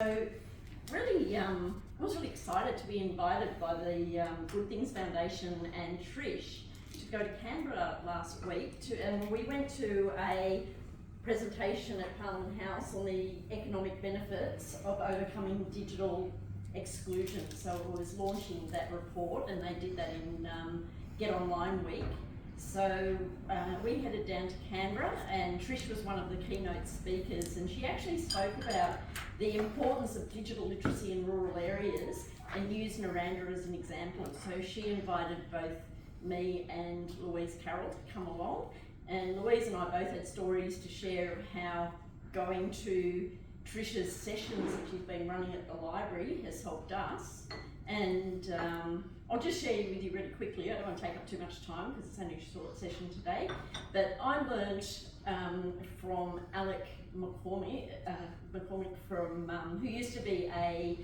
So really, I was really excited to be invited by the Good Things Foundation and Trish to go to Canberra last week, and we went to a presentation at Parliament House on the economic benefits of overcoming digital exclusion. So it was launching that report, and they did that in Get Online Week. So we headed down to Canberra, and Trish was one of the keynote speakers, and she actually spoke about the importance of digital literacy in rural areas and used Narrandera as an example. So she invited both me and Louise Carroll to come along, and Louise and I both had stories to share of how going to Trish's sessions that she's been running at the library has helped us. And I'll just share with you really quickly. I don't want to take up too much time because it's only a short session today. But I learned from Alec McCormick, who used to be a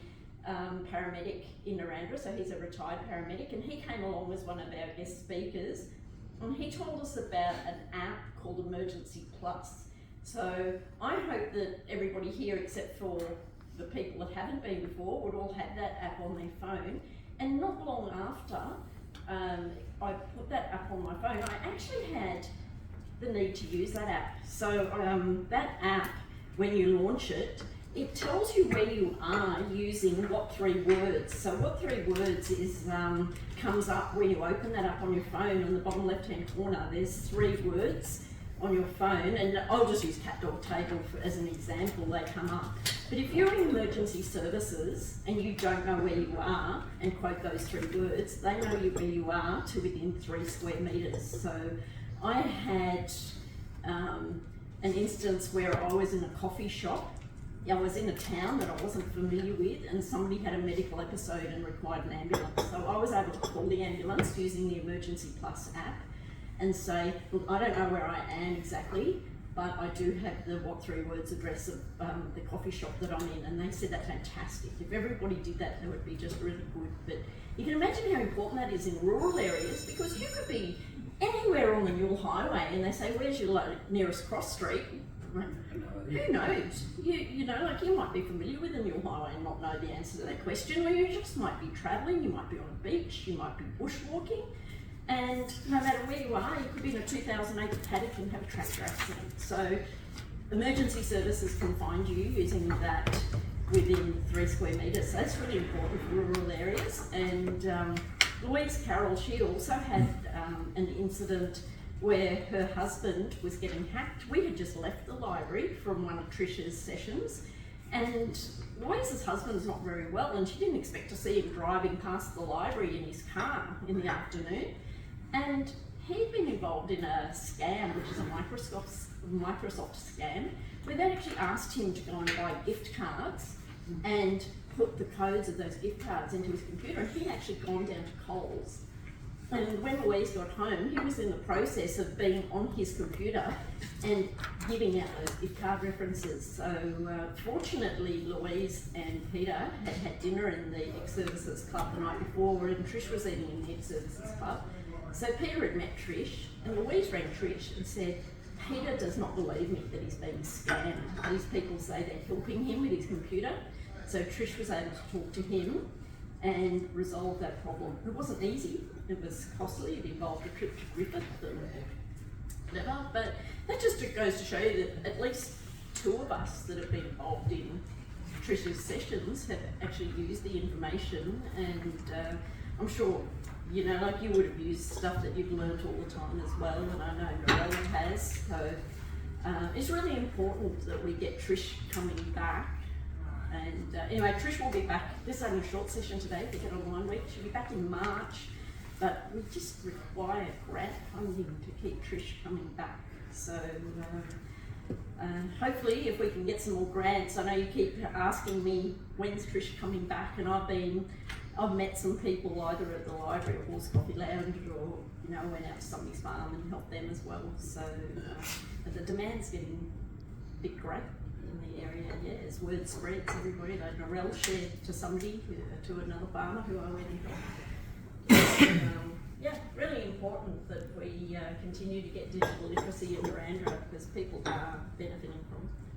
paramedic in Narrandera, so he's a retired paramedic, and he came along as one of our guest speakers, and he told us about an app called Emergency Plus. So I hope that everybody here, except for the people that haven't been before, would all have that app on their phone. And not long after I put that app on my phone, I actually had the need to use that app. So that app, when you launch it, it tells you where you are using what 3 words. So what 3 words is comes up when you open that app on your phone. On the bottom left-hand corner, there's 3 words on your phone, and I'll just use cat dog table as an example. They come up. But if you're in emergency services and you don't know where you are and quote those 3 words, they know where you are to within 3 square metres. So I had an instance where I was in a coffee shop. I was in a town that I wasn't familiar with, and somebody had a medical episode and required an ambulance. So I was able to call the ambulance using the Emergency Plus app and say, look, I don't know where I am exactly, but I do have the what 3 words address of the coffee shop that I'm in. And they said that's fantastic. If everybody did that, that would be just really good. But you can imagine how important that is in rural areas, because you could be anywhere on the Newell Highway and they say, where's your nearest cross street? Who knows? You know, like, you might be familiar with the Newell Highway and not know the answer to that question, or you just might be travelling, you might be on a beach, you might be bushwalking. And no matter where you are, you could be in a 2,000-acre paddock and have a tractor accident. So emergency services can find you using that within 3 square metres. So that's really important for rural areas. And Louise Carroll, she also had an incident where her husband was getting hacked. We had just left the library from one of Trish's sessions, and Louise's husband's not very well, and she didn't expect to see him driving past the library in his car in the afternoon. And he'd been involved in a scam, which is a Microsoft scam, where they actually asked him to go and buy gift cards and put the codes of those gift cards into his computer, and he'd actually gone down to Coles. And when Louise got home, he was in the process of being on his computer and giving out those gift card references. So fortunately, Louise and Peter had dinner in the ex-services club the night before, and Trish was eating in the ex-services club. So Peter had met Trish, and Louise rang Trish and said, Peter does not believe me that he's being scammed. These people say they're helping him with his computer. So Trish was able to talk to him and resolve that problem. It wasn't easy, it was costly, it involved a trip to Griffith and whatever, but that just goes to show you that at least 2 of us that have been involved in Trish's sessions have actually used the information, and I'm sure, you know, like, you would have used stuff that you've learnt all the time as well, and I know Narelle has. So it's really important that we get Trish coming back. And anyway, Trish will be back. This is only a short session today, we get online week. She'll be back in March, but we just require grant funding to keep Trish coming back. So hopefully, if we can get some more grants. I know you keep asking me, when's Trish coming back? And I've met some people either at the library or Horse Coffee Lounge, or, you know, went out to somebody's farm and helped them as well. So the demand's getting a bit great in the area. Yeah, as word spreads, everybody, like Narelle shared to somebody, to another farmer who I went and helped. Yeah, really important that we continue to get digital literacy in Narrandera, because people are benefiting from it.